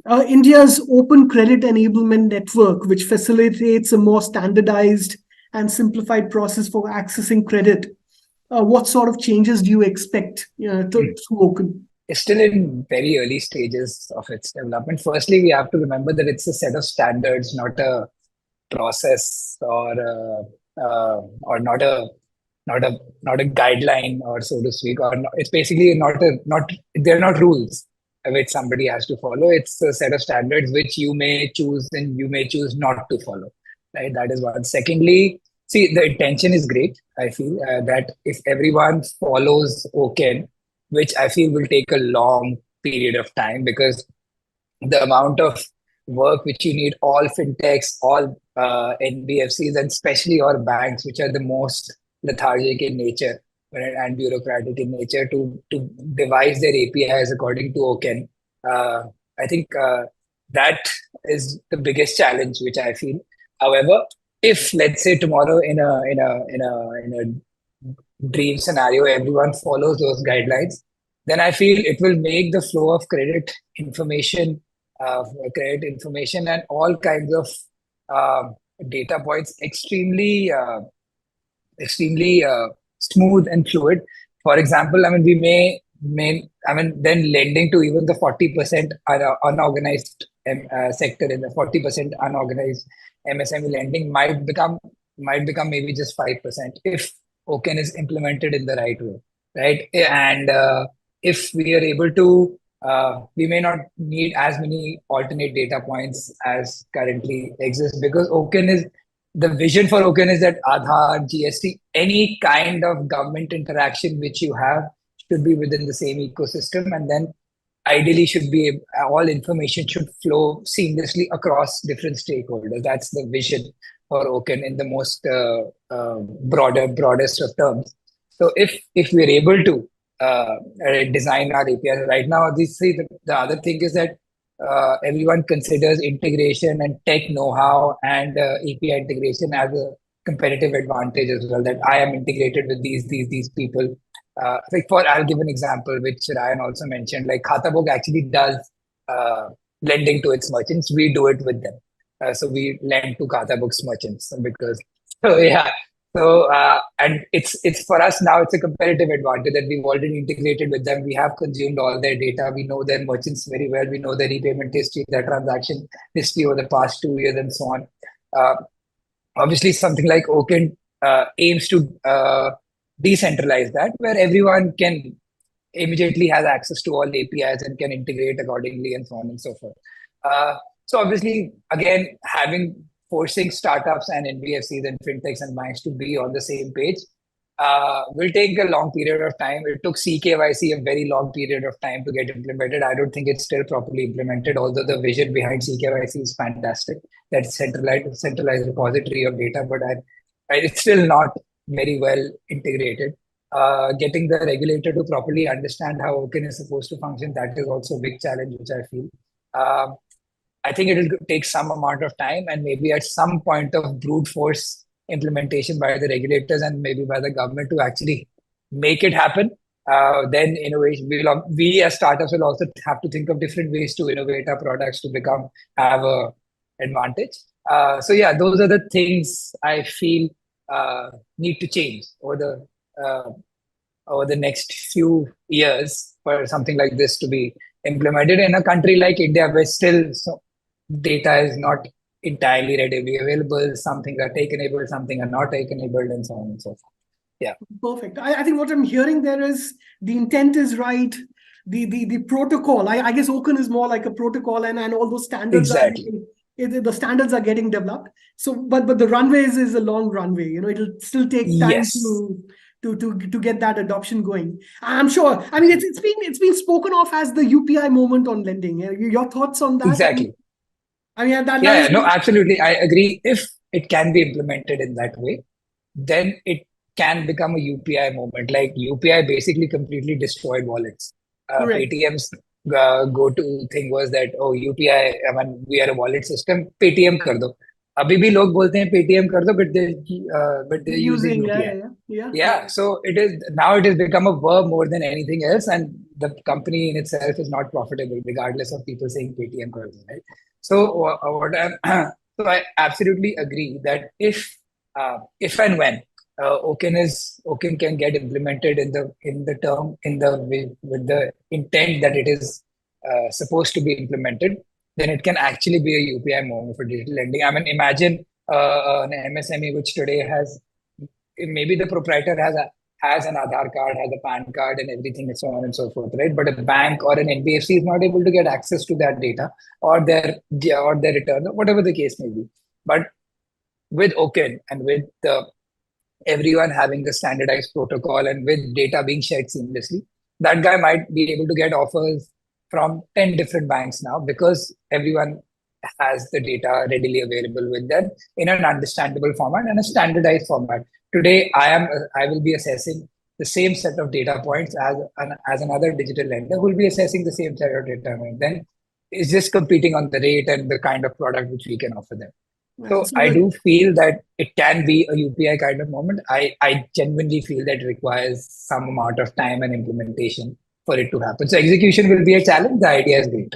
India's Open Credit Enablement Network, which facilitates a more standardized and simplified process for accessing credit. What sort of changes do you expect through Open? It's still in very early stages of its development. Firstly, we have to remember that it's a set of standards, not a process or not a guideline, or so to speak, or not, it's basically not they're not rules which somebody has to follow. It's a set of standards which you may choose and you may choose not to follow, right? That is one. Secondly, see, the intention is great. I feel that if everyone follows OKen, which I feel will take a long period of time, because the amount of work which you need, all fintechs, all NBFCs, and especially our banks, which are the most lethargic in nature, right, and bureaucratic in nature, to devise their APIs according to OKen. I think that is the biggest challenge which I feel. However, if let's say tomorrow in a dream scenario, everyone follows those guidelines, then I feel it will make the flow of information, uh, credit information, and all kinds of uh, data points extremely smooth and fluid. For example, I mean, I mean, then lending to even the 40% unorganized sector, in the 40% unorganized MSME lending might become maybe just 5% if OKen is implemented in the right way, right? And if we are able to, we may not need as many alternate data points as currently exist, because OKen is the vision for OKen is that Aadhaar, GST, any kind of government interaction which you have should be within the same ecosystem, and then ideally should be all information should flow seamlessly across different stakeholders. That's the vision for OKen in the most broadest of terms. So if we're able to design our APIs right now, the other thing is that everyone considers integration and tech know-how and API integration as a competitive advantage as well. That I am integrated with these people. Like, I'll give an example which Ryan also mentioned. Like, Khatabook actually does lending to its merchants. We do it with them. So we lend to Khatabook's merchants because so yeah. So and it's for us now. It's a competitive advantage that we've already integrated with them. We have consumed all their data. We know their merchants very well. We know their repayment history, their transaction history over the past 2 years, and so on. Uh, Obviously, something like Oken aims to decentralize that, where everyone can immediately has access to all APIs and can integrate accordingly, and so on and so forth. So obviously, again, forcing startups and NBFCs and fintechs and banks to be on the same page will take a long period of time. It took CKYC a very long period of time to get implemented. I don't think it's still properly implemented, although the vision behind CKYC is fantastic. That's centralized repository of data, but it's still not very well integrated. Getting the regulator to properly understand how OKen is supposed to function, that is also a big challenge, which I feel. Um, I think it will take some amount of time, and maybe at some point of brute force implementation by the regulators and maybe by the government to actually make it happen. Then innovation, we as startups will also have to think of different ways to innovate our products to have a advantage. So yeah, those are the things I feel need to change over the next few years for something like this to be implemented in a country like India, where still data is not entirely readily available. Some things are tech enabled, some things are not tech enabled, and so on and so forth. Yeah. Perfect. I think what I'm hearing there is the intent is right. The protocol. I guess Open is more like a protocol, and all those standards Exactly. the standards are getting developed. So, but the runway is a long runway. It'll still take time Yes. to get that adoption going. I'm sure. I mean, it's been spoken of as the UPI moment on lending. Your thoughts on that? Exactly. I mean, that Yeah, is. no, absolutely. I agree. If it can be implemented in that way, then it can become a UPI moment. Like, UPI basically completely destroyed wallets. Correct. Paytm's go-to thing was that, oh, UPI, I mean, we are a wallet system, Paytm कर दो. अभी भी लोग बोलते हैं Paytm कर दो, but they're using Using, UPI. yeah. Yeah, so it has become a verb more than anything else, and the company in itself is not profitable, regardless of people saying Paytm currency, right? So what so I absolutely agree that if and when Open can get implemented with the intent that it is supposed to be implemented, then it can actually be a UPI moment for digital lending. I mean, imagine an MSME which today has, maybe the proprietor has an Aadhaar card, has a PAN card, and everything, and so on and so forth, right? But a bank or an NBFC is not able to get access to that data or their return, or whatever the case may be. But with Open and with everyone having the standardized protocol and with data being shared seamlessly, that guy might be able to get offers from 10 different banks now, because everyone has the data readily available with them in an understandable format and a standardized format. Today, I will be assessing the same set of data points as another digital lender who will be assessing the same set of data points. Then it's just competing on the rate and the kind of product which we can offer them. Right. So I do feel that it can be a UPI kind of moment. I genuinely feel that it requires some amount of time and implementation for it to happen. So execution will be a challenge. The idea is great.